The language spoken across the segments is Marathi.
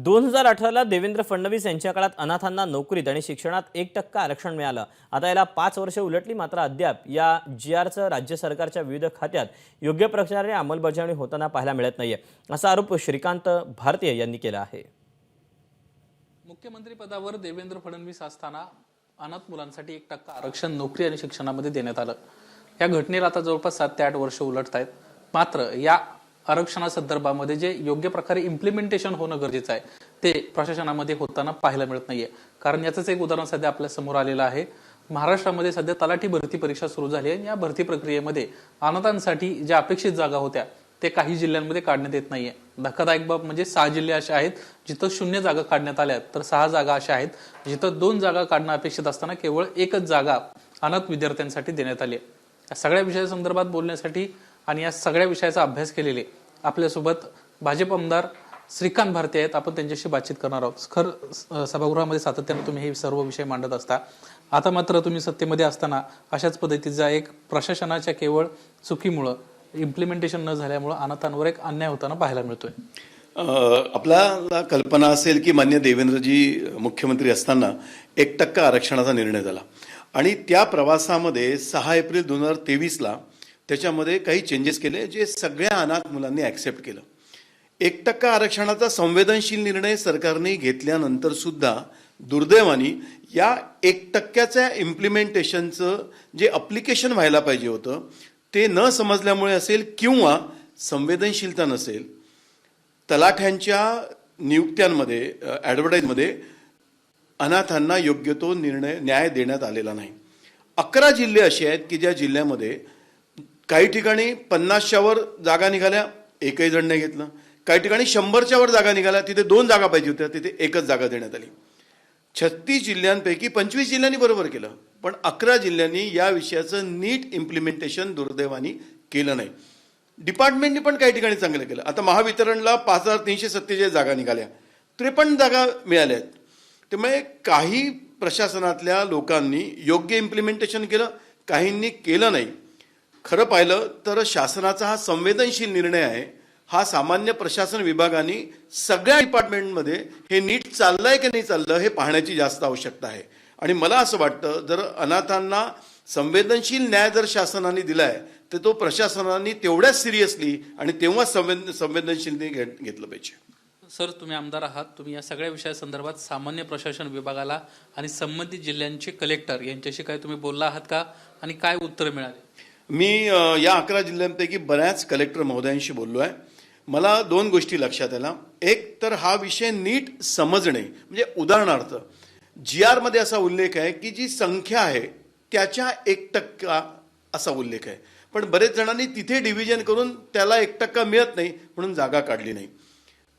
2018ला देवेंद्र फडणवीस यांच्या काळात अनाथांना नोकरीत आणि शिक्षणात 1% आरक्षण मिळालं। आता याला 5 वर्ष उलटली, मात्र अद्याप या जीआरचं राज्य सरकारच्या विविध खात्यात योग्य प्रकारे अंमलबजावणी होताना पाहायला मिळत नाहीये, असा आरोप श्रीकांत भारतीय यांनी केला आहे। मुख्यमंत्री पदावर देवेंद्र फडणवीस असताना अनाथ मुलांसाठी 1% आरक्षण नोकरी आणि शिक्षणामध्ये देण्यात आलं। या घटनेला आता जवळपास 7 ते 8 वर्ष उलटत आहेत, मात्र या आरक्षणासंदर्भामध्ये जे योग्य प्रकारे इम्प्लिमेंटेशन होणं गरजेचं आहे ते प्रशासनामध्ये होताना पाहायला मिळत नाहीये। कारण याचंच एक उदाहरण सध्या आपल्या समोर आलेलं आहे। महाराष्ट्रामध्ये सध्या तलाठी भरती परीक्षा सुरू झाली आहे। या भरती प्रक्रियेमध्ये अनाथांसाठी ज्या अपेक्षित जागा होत्या ते काही जिल्ह्यांमध्ये काढण्यात येत नाहीये। धक्कादायक बाब म्हणजे 6 जिल्हे असे आहेत जिथं 0 जागा काढण्यात आल्या, तर 6 जागा अशा आहेत जिथं 2 जागा काढणं अपेक्षित असताना केवळ 1च जागा अनाथ विद्यार्थ्यांसाठी देण्यात आली आहे। या सगळ्या विषयासंदर्भात बोलण्यासाठी आणि या सगळ्या विषयाचा अभ्यास केलेले आपल्यासोबत भाजप आमदार श्रीकांत भारतीय आहेत। आपण त्यांच्याशी बातचीत करणार आहोत। सभागृहामध्ये सातत्याने तुम्ही हे सर्व विषय मांडत असता, आता मात्र तुम्ही सत्तेमध्ये असताना अशाच पद्धतीचा एक प्रशासनाच्या केवळ चुकीमुळे इम्प्लिमेंटेशन न झाल्यामुळे अनाथांवर एक अन्याय होताना पाहायला मिळतोय। आपल्याला कल्पना असेल की मान्य देवेंद्रजी मुख्यमंत्री असताना 1% आरक्षणाचा निर्णय झाला आणि त्या प्रवासामध्ये 6 एप्रिल 2023ला त्याच्यामध्ये काही चेंजेस केले जे सगळ्या अनाथ मुलांनी ॲक्सेप्ट केलं। 1% आरक्षणाचा संवेदनशील निर्णय सरकारने घेतल्यानंतर सुद्धा दुर्दैवाने या 1%च्या इम्प्लिमेंटेशनचं जे अप्लिकेशन व्हायला पाहिजे होतं ते न समजल्यामुळे असेल किंवा संवेदनशीलता नसेल, तलाठ्यांच्या नियुक्त्यांमध्ये ॲडव्हर्टाईजमध्ये अनाथांना योग्य तो न्याय देण्यात आलेला नाही। 11 जिल्हे असे आहेत की ज्या जिल्ह्यामध्ये काही ठिकाणी 50च्या वर जागा निघाल्या, एकही जण नाही घेतलं। काही ठिकाणी 100च्या वर जागा निघाल्या, तिथे 2 जागा पाहिजे होत्या, तिथे 1च जागा देण्यात आली। 36 जिल्ह्यांपैकी 25 जिल्ह्यांनी बरोबर केलं, पण 11 जिल्ह्यांनी या विषयाचं नीट इम्प्लिमेंटेशन दुर्दैवाने केलं नाही। डिपार्टमेंटने पण काही ठिकाणी चांगलं केलं। आता महावितरणला 5347 जागा निघाल्या, 53 जागा मिळाल्या आहेत। त्यामुळे काही प्रशासनातल्या लोकांनी योग्य इम्प्लिमेंटेशन केलं, काहींनी केलं नाही। खरं पाहिलं तर शासनाचा हा संवेदनशील निर्णय आहे, हा सामान्य प्रशासन विभागाने सगळ्या डिपार्टमेंटमध्ये हे नीट चाललंय की नाही चाललं हे पाहण्याची जास्त आवश्यकता आहे। आणि मला असं वाटतं जर अनाथांना संवेदनशील न्याय जर शासनाने दिलाय तर तो प्रशासनाने तेवढ्याच सिरियसली आणि तेव्हा संवेदनशीलने घेतलं पाहिजे। सर, तुम्ही आमदार आहात, तुम्ही या सगळ्या विषयासंदर्भात सामान्य प्रशासन विभागाला आणि संबंधित जिल्ह्यांचे कलेक्टर यांच्याशी काय तुम्ही बोलला आहात का आणि काय उत्तर मिळाले? मी या 11 जिल्ह्यांपैकी बऱ्याच कलेक्टर महोदयांशी बोललो आहे। मला 2 गोष्टी लक्षात आल्या। एक तर हा विषय नीट समजणे, म्हणजे उदाहरणार्थ जीआर मध्ये असा उल्लेख आहे की जी संख्या आहे त्याच्या 1% असा उल्लेख आहे, पण बरेच जणांनी तिथे डिव्हिजन करून त्याला 1% मिळत नाही म्हणून जागा काढली नाही।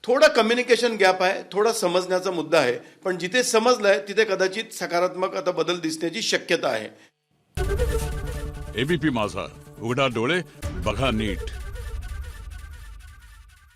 थोडा कम्युनिकेशन गॅप आहे, थोडा समजण्याचा मुद्दा आहे, पण जिथे समजलंय तिथे कदाचित सकारात्मक आता बदल दिसण्याची शक्यता आहे। एबीपी माझा, उघडा डोळे बघा नीट।